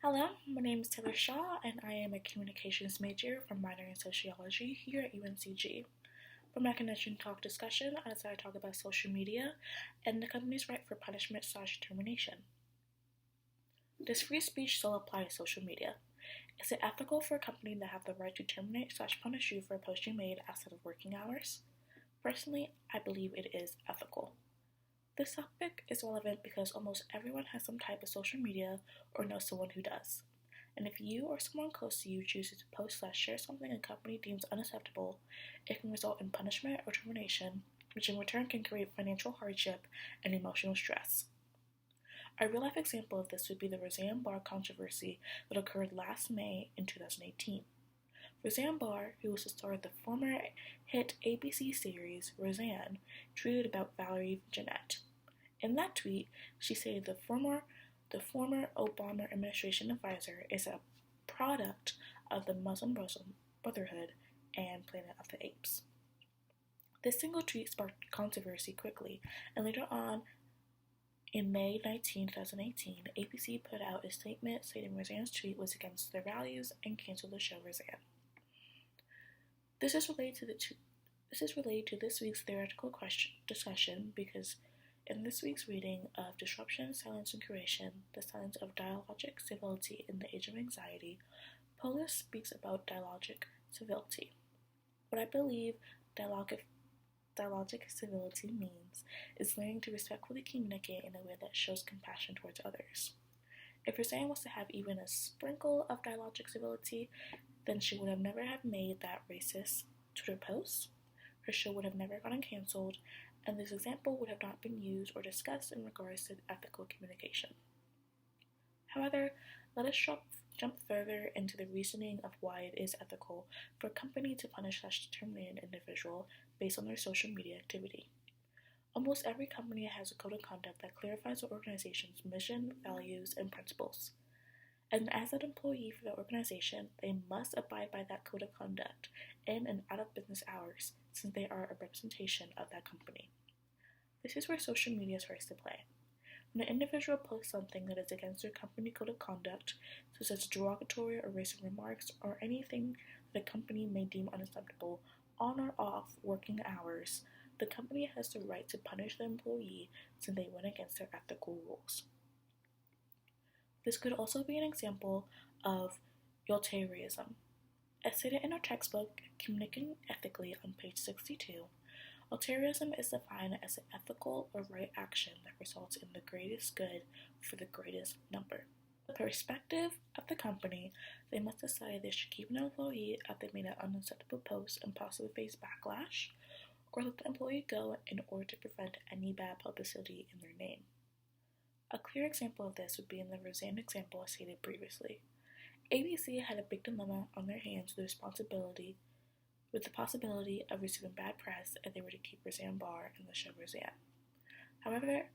Hello, my name is Taylor Shaw, and I am a communications major from minor in sociology here at UNCG. For my connection talk discussion, I decided to talk about social media and the company's right for punishment/termination. Does free speech still apply to social media? Is it ethical for a company to have the right to terminate/punish you for a post you made outside of working hours? Personally, I believe it is ethical. This topic is relevant because almost everyone has some type of social media or knows someone who does. And if you or someone close to you chooses to post/share something a company deems unacceptable, it can result in punishment or termination, which in return can create financial hardship and emotional stress. A real-life example of this would be the Roseanne Barr controversy that occurred last May in 2018. Roseanne Barr, who was the star of the former hit ABC series Roseanne, tweeted about Valerie Jeanette. In that tweet, she stated the former Obama administration advisor is a product of the Muslim Brotherhood and Planet of the Apes. This single tweet sparked controversy quickly, and later on, in May 19, 2018, ABC put out a statement stating Roseanne's tweet was against their values and canceled the show Roseanne. This is related to this week's theoretical discussion because in this week's reading of Disruption, Silence, and Curation, the Science of Dialogic Civility in the Age of Anxiety, Polis speaks about dialogic civility. What I believe dialogic civility means is learning to respectfully communicate in a way that shows compassion towards others. If Roseanne was to have even a sprinkle of dialogic civility, then she would have never have made that racist Twitter post, her show would have never gotten canceled, and this example would have not been used or discussed in regards to ethical communication. However, let us jump further into the reasoning of why it is ethical for a company to punish/terminate an individual based on their social media activity. Almost every company has a code of conduct that clarifies the organization's mission, values, and principles. And as an employee for the organization, they must abide by that code of conduct in and out of business hours, since they are a representation of that company. This is where social media starts to play. When an individual posts something that is against their company code of conduct, such as derogatory or racist remarks or anything that a company may deem unacceptable on or off working hours, the company has the right to punish the employee since they went against their ethical rules. This could also be an example of utilitarianism. As stated in our textbook, Communicating Ethically on page 62, utilitarianism is defined as an ethical or right action that results in the greatest good for the greatest number. From the perspective of the company, they must decide they should keep an employee if they made an unacceptable post and possibly face backlash, or let the employee go in order to prevent any bad publicity in their name. A clear example of this would be in the Roseanne example I stated previously. ABC had a big dilemma on their hands with the possibility of receiving bad press if they were to keep Roseanne Barr in the show Roseanne. However,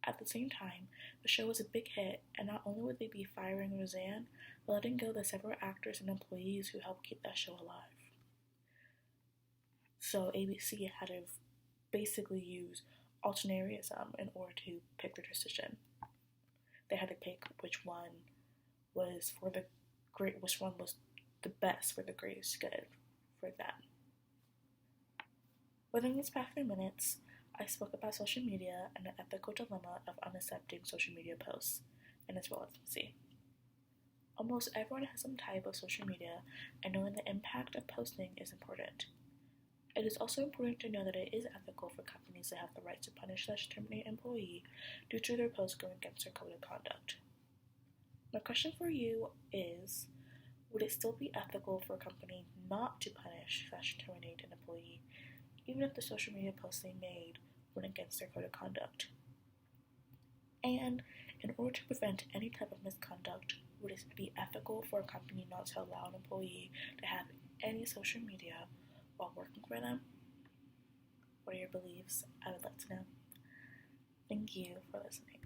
at the same time, the show was a big hit, and not only would they be firing Roseanne, but letting go the several actors and employees who helped keep that show alive. So ABC had to basically use utilitarianism in order to pick their decision. They had to pick which one was the best for the greatest good for them. Within these past few minutes, I spoke about social media and the ethical dilemma of unaccepting social media posts and its relevancy. Almost everyone has some type of social media, and knowing the impact of posting is important. It is also important to know that it is ethical for companies to have the right to punish/terminate an employee due to their posts going against their code of conduct. My question for you is, would it still be ethical for a company not to punish/terminate an employee, even if the social media posts they made went against their code of conduct? And in order to prevent any type of misconduct, would it be ethical for a company not to allow an employee to have any social media while working for them? What are your beliefs? I would like to know. Thank you for listening.